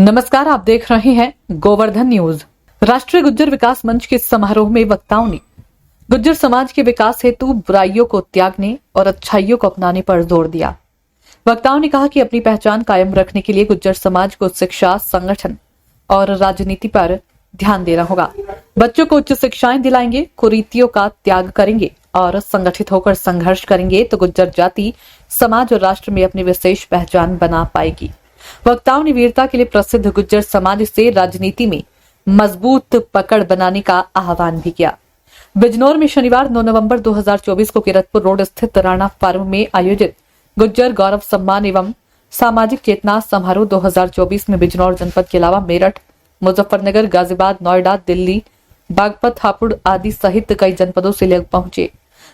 नमस्कार, आप देख रहे हैं गोवर्धन न्यूज। राष्ट्रीय गुज्जर विकास मंच के समारोह में वक्ताओं ने गुज्जर समाज के विकास हेतु बुराइयों को त्यागने और अच्छाइयों को अपनाने पर जोर दिया। वक्ताओं ने कहा कि अपनी पहचान कायम रखने के लिए गुज्जर समाज को शिक्षा, संगठन और राजनीति पर ध्यान देना होगा। बच्चों को उच्च शिक्षाएं दिलाएंगे, कुरीतियों का त्याग करेंगे और संगठित होकर संघर्ष करेंगे तो गुज्जर जाति, समाज और राष्ट्र में अपनी विशेष पहचान बना पाएगी। वक्ताओं ने वीरता के लिए प्रसिद्ध गुज्जर समाज से राजनीति में मजबूत पकड़ बनाने का आह्वान भी किया। बिजनौर में शनिवार 9 नवंबर 2024 को किरतपुर रोड स्थित राणा फार्म में आयोजित गुज्जर गौरव सम्मान एवं सामाजिक चेतना समारोह 2024 में बिजनौर जनपद के अलावा मेरठ, मुजफ्फरनगर, गाजियाबाद, नोएडा, दिल्ली, बागपत, हापुड़ आदि सहित कई जनपदों से लोग पहुंचे।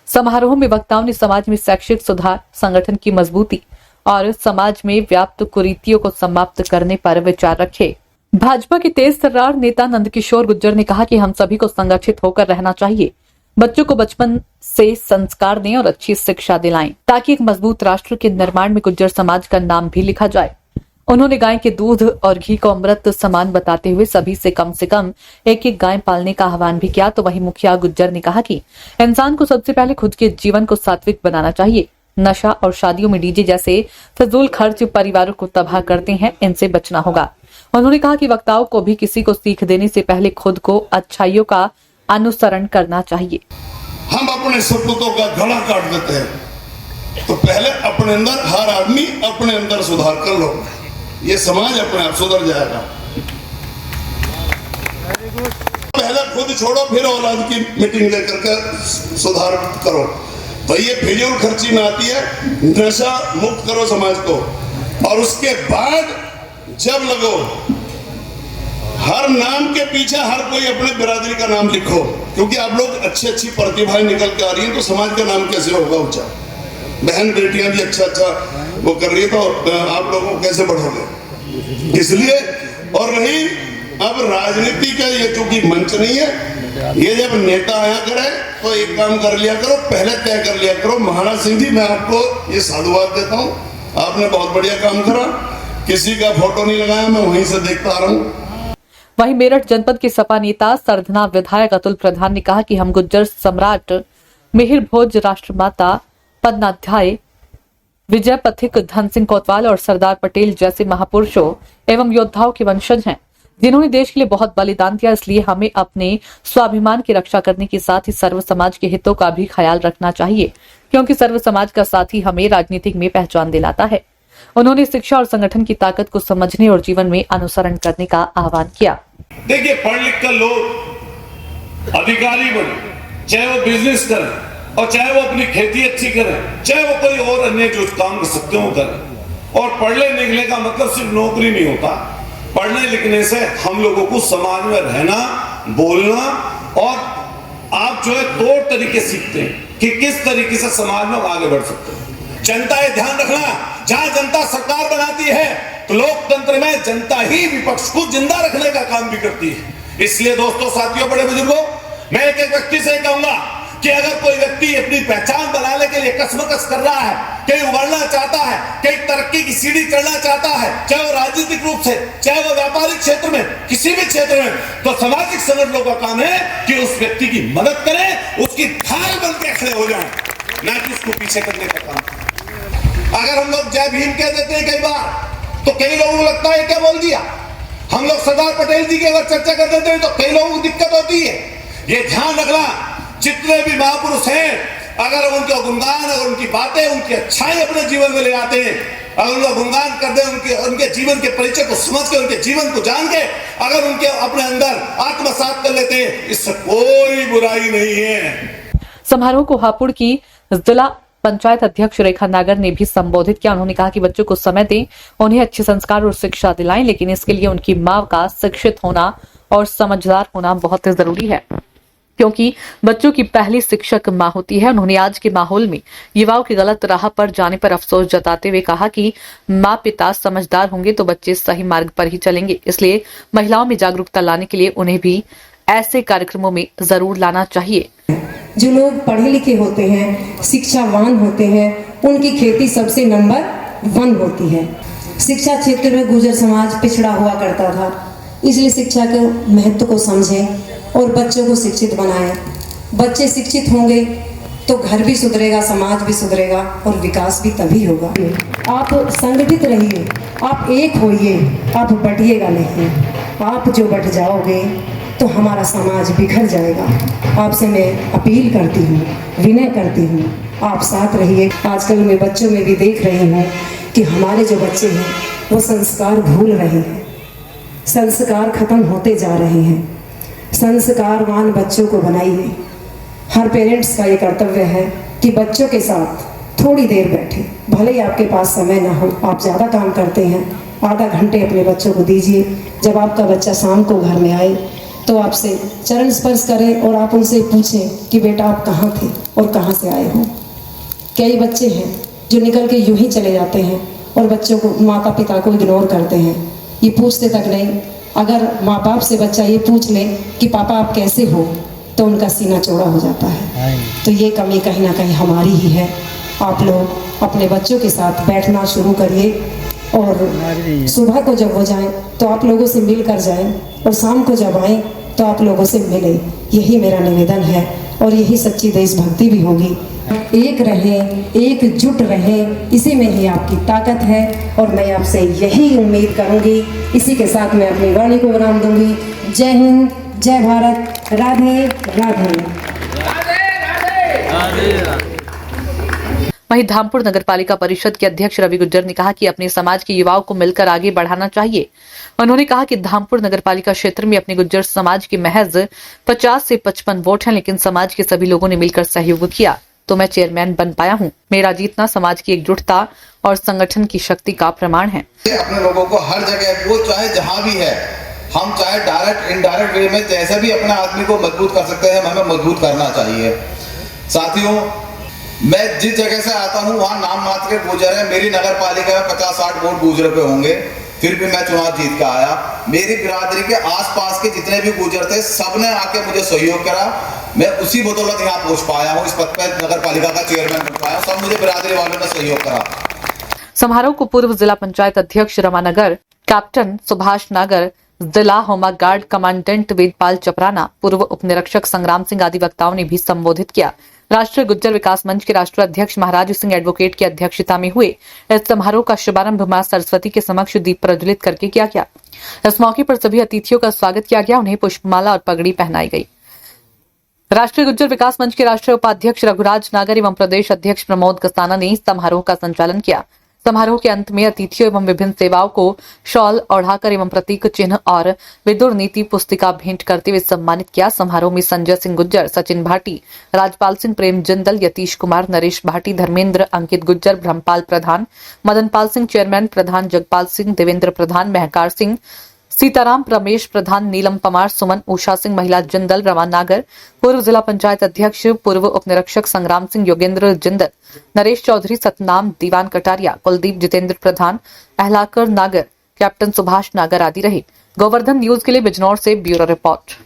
समारोह में वक्ताओं ने समाज में शैक्षिक सुधार, संगठन की मजबूती और समाज में व्याप्त कुरीतियों को समाप्त करने पर विचार रखे। भाजपा के तेज तर्रार नेता नंदकिशोर गुज्जर ने कहा कि हम सभी को संगठित होकर रहना चाहिए। बच्चों को बचपन से संस्कार दें और अच्छी शिक्षा दिलाएं ताकि एक मजबूत राष्ट्र के निर्माण में गुज्जर समाज का नाम भी लिखा जाए। उन्होंने गाय के दूध और घी को अमृत समान बताते हुए सभी से कम एक एक गाय पालने का आह्वान भी किया। तो वहीं मुखिया गुज्जर ने कहा कि इंसान को सबसे पहले खुद के जीवन को सात्विक बनाना चाहिए। नशा और शादियों में डीजे जैसे फजूल खर्च परिवारों को तबाह करते हैं, इनसे बचना होगा। उन्होंने कहा कि वक्ताओं को भी किसी को सीख देने से पहले खुद को अच्छाइयों का अनुसरण करना चाहिए। हम अपने सपूतों का गला काट देते हैं, तो पहले अपने अंदर हर आदमी अपने अंदर सुधार कर लो, ये समाज अपने आप सुधर जाएगा। पहले खुद छोड़ो, फिर औलाद की मीटिंग लेकर के सुधार करो। तो ये फिजूल खर्ची में आती है। नशा मुक्त करो समाज को, और उसके बाद जब लगो हर नाम के पीछे हर कोई अपने बिरादरी का नाम लिखो, क्योंकि आप लोग अच्छी प्रतिभाएं निकल के आ रही हैं, तो समाज का नाम कैसे होगा ऊंचा। बहन बेटियां भी अच्छा वो कर रही है, तो आप लोगों को कैसे बढ़ोगे। इसलिए, और रही अब राजनीति का ये चूंकि मंच नहीं है, ये जब नेता आया करे तो एक काम कर लिया करो, पहले तय कर लिया करो। महाराज सिंह जी, मैं आपको ये साधुवाद देता हूँ, आपने बहुत बढ़िया काम करा। किसी का फोटो नहीं लगाया, मैं वहीं से देखता आ रहा हूँ। वहीं मेरठ जनपद के सपा नेता सरधना विधायक अतुल प्रधान ने कहा कि हम गुज्जर सम्राट मिहिर भोज, राष्ट्रमाता पद्माध्याय, विजय पथिक, धन सिंह कोतवाल और सरदार पटेल जैसे महापुरुषों एवं योद्धाओं के वंशज हैं, जिन्होंने देश के लिए बहुत बलिदान दिया। इसलिए हमें अपने स्वाभिमान की रक्षा करने के साथ ही सर्व समाज के हितों का भी ख्याल रखना चाहिए, क्योंकि सर्व समाज का साथ ही हमें राजनीतिक में पहचान दिलाता है। उन्होंने शिक्षा और संगठन की ताकत को समझने और जीवन में अनुसरण करने का आह्वान किया। देखिए, पढ़ लिख कर लोग अधिकारी बने, चाहे वो बिजनेस करें और चाहे वो अपनी खेती अच्छी करें, चाहे वो कोई और अन्य जो काम कर सकते हो करें। और पढ़ने लिखने का मतलब सिर्फ नौकरी नहीं होता। पढ़ने लिखने से हम लोगों को समाज में रहना, बोलना, और आप जो है तौर तरीके सीखते हैं कि किस तरीके से समाज में आगे बढ़ सकते हैं। जनता ये ध्यान रखना, जहां जनता सरकार बनाती है तो लोकतंत्र में जनता ही विपक्ष को जिंदा रखने का काम भी करती है। इसलिए दोस्तों, साथियों, बड़े बुजुर्गों, मैं एक एक व्यक्ति से कहूंगा कि अगर कोई व्यक्ति अपनी पहचान बनाने के लिए कसमकस कर रहा है, कहीं उभरना चाहता है, कहीं तरक्की की सीढ़ी चढ़ना चाहता है, चाहे वो राजनीतिक रूप से, चाहे वो व्यापारिक क्षेत्र में, किसी भी क्षेत्र में, तो सामाजिक संगठनों का काम है कि उस व्यक्ति की मदद करें, उसकी ढाल बन के खड़े हो जाएं, ना कि उसको पीछे करने का काम। अगर हम लोग जय भीम कह देते हैं कई बार, तो कई लोगों को लगता है क्या बोल दिया। हम लोग सरदार पटेल जी की अगर चर्चा कर देते हैं तो कई लोगों को दिक्कत होती है। ये ध्यान रखना, जितने भी महापुरुष हैं, अगर उनका गुणगान, अगर उनकी बातें, उनकी अच्छाई अपने जीवन में ले आते हैं, अगर उनका गुणगान कर दे, उनके जीवन के परिचय को समझ के, उनके जीवन को जान के अगर उनके अपने अंदर आत्मसात कर लेते हैं, इससे कोई बुराई नहीं है। समारोह को हापुड़ की जिला पंचायत अध्यक्ष रेखा नागर ने भी संबोधित किया। उन्होंने कहा कि बच्चों को समय दें, उन्हें अच्छे संस्कार और शिक्षा दिलाएं, लेकिन इसके लिए उनकी मां का शिक्षित होना और समझदार होना बहुत ही जरूरी है, क्योंकि बच्चों की पहली शिक्षक मां होती है। उन्होंने आज के माहौल में युवाओं की गलत राह पर जाने पर अफसोस जताते हुए कहा कि माँ पिता समझदार होंगे तो बच्चे सही मार्ग पर ही चलेंगे। इसलिए महिलाओं में जागरूकता लाने के लिए उन्हें भी ऐसे कार्यक्रमों में जरूर लाना चाहिए। जो लोग पढ़े लिखे होते हैं, शिक्षावान होते हैं, उनकी खेती सबसे नंबर 1 होती है। शिक्षा क्षेत्र में गुर्जर समाज पिछड़ा हुआ करता था, इसलिए शिक्षा के महत्व को समझें और बच्चों को शिक्षित बनाएं। बच्चे शिक्षित होंगे तो घर भी सुधरेगा, समाज भी सुधरेगा और विकास भी तभी होगा। आप संगठित रहिए, आप एक होइए, आप बटिएगा नहीं। आप जो बट जाओगे तो हमारा समाज बिखर जाएगा। आपसे मैं अपील करती हूँ, विनय करती हूँ, आप साथ रहिए। आजकल मैं बच्चों में भी देख रही हूँ कि हमारे जो बच्चे हैं वो संस्कार भूल रहे हैं, संस्कार खत्म होते जा रहे हैं। संस्कारवान बच्चों को बनाइए। हर पेरेंट्स का ये कर्तव्य है कि बच्चों के साथ थोड़ी देर बैठे, भले ही आपके पास समय ना हो, आप ज़्यादा काम करते हैं, आधा घंटे अपने बच्चों को दीजिए। जब आपका बच्चा शाम को घर में आए तो आपसे चरण स्पर्श करें और आप उनसे पूछें कि बेटा आप कहाँ थे और कहाँ से आए हो। कई बच्चे हैं जो निकल के यूं ही चले जाते हैं और बच्चों को, माता पिता को इग्नोर करते हैं, ये पूछते तक नहीं। अगर माँ बाप से बच्चा ये पूछ ले कि पापा आप कैसे हो, तो उनका सीना चौड़ा हो जाता है। तो ये कमी कहीं ना कहीं हमारी ही है। आप लोग अपने बच्चों के साथ बैठना शुरू करिए और सुबह को जब वो जाएं तो आप लोगों से मिल कर जाएं और शाम को जब आएं तो आप लोगों से मिलें। यही मेरा निवेदन है और यही सच्ची देशभक्ति भी होगी। एक रहें, एकजुट रहें, इसी में ही आपकी ताकत है और मैं आपसे यही उम्मीद करूंगी। इसी के साथ मैं अपनी वाणी को विराम दूंगी। जय हिंद, जय भारत, राधे राधे। वहीं धामपुर नगर पालिका परिषद के अध्यक्ष रवि गुज्जर ने कहा कि अपने समाज के युवाओं को मिलकर आगे बढ़ाना चाहिए। उन्होंने कहा कि धामपुर नगर पालिका क्षेत्र में अपने गुज्जर समाज के महज 50 से 55 वोट हैं, लेकिन समाज के सभी लोगों ने मिलकर सहयोग किया तो मैं चेयरमैन बन पाया हूं। मेरा जीतना समाज की एकजुटता और संगठन की शक्ति का प्रमाण है। अपने लोगों को हर जगह, वो चाहे जहां भी है, हम चाहे डायरेक्ट इनडायरेक्ट वे में जैसे भी अपने आदमी को मजबूत कर सकते हैं, हमें मजबूत करना चाहिए। साथियों, मैं जिस जगह से आता हूं वहां नाम मात्र के गुर्जर है। मेरी नगर पालिका में 50-60 वोट गुर्जर पे होंगे, फिर भी मैं चुनाव जीत के आया। मेरी बिरादरी के आसपास के जितने भी गुर्जर थे, सबने आके मुझे सहयोग करा। मैं उसी बदौलत यहाँ पहुंच पाया हूँ, इस पद पर नगर पालिका का चेयरमैन बन पाया। सब मुझे बिरादरी वालों ने सहयोग करा। समारोह को पूर्व जिला पंचायत अध्यक्ष रमानगर, कैप्टन सुभाष नागर, जिला होमगार्ड कमांडेंट वेदपाल चपराना, पूर्व उप निरीक्षक संग्राम सिंह आदि वक्ताओं ने भी संबोधित किया। राष्ट्रीय गुज्जर विकास मंच के राष्ट्रीय अध्यक्ष महाराज सिंह एडवोकेट की अध्यक्षता में हुए इस समारोह का शुभारंभ मां सरस्वती के समक्ष दीप प्रज्वलित करके किया गया। इस मौके पर सभी अतिथियों का स्वागत किया गया, उन्हें पुष्पमाला और पगड़ी पहनाई गई। राष्ट्रीय गुज्जर विकास मंच के राष्ट्रीय उपाध्यक्ष रघुराज नागर एवं प्रदेश अध्यक्ष प्रमोद कसाना ने समारोह का संचालन किया। समारोह के अंत में अतिथियों एवं विभिन्न सेवाओं को शॉल ओढ़ाकर एवं प्रतीक चिन्ह और विदुर नीति पुस्तिका भेंट करते हुए सम्मानित किया। समारोह में संजय सिंह गुज्जर, सचिन भाटी, राजपाल सिंह, प्रेम जिंदल, यतीश कुमार, नरेश भाटी, धर्मेंद्र, अंकित गुज्जर, ब्रह्मपाल प्रधान, मदन पाल सिंह चेयरमैन प्रधान, जगपाल सिंह, देवेंद्र प्रधान, महकार सिंह, सीताराम, रमेश प्रधान, नीलम पमार, सुमन, उषा सिंह, महिला जिंदल, रवा नागर, पूर्व जिला पंचायत अध्यक्ष, पूर्व उप निरीक्षक संग्राम सिंह, योगेंद्र जिंदल, नरेश चौधरी, सतनाम, दीवान कटारिया, कुलदीप, जितेंद्र प्रधान, अहलाकर नागर, कैप्टन सुभाष नागर आदि रहे। गोवर्धन न्यूज के लिए बिजनौर से ब्यूरो रिपोर्ट।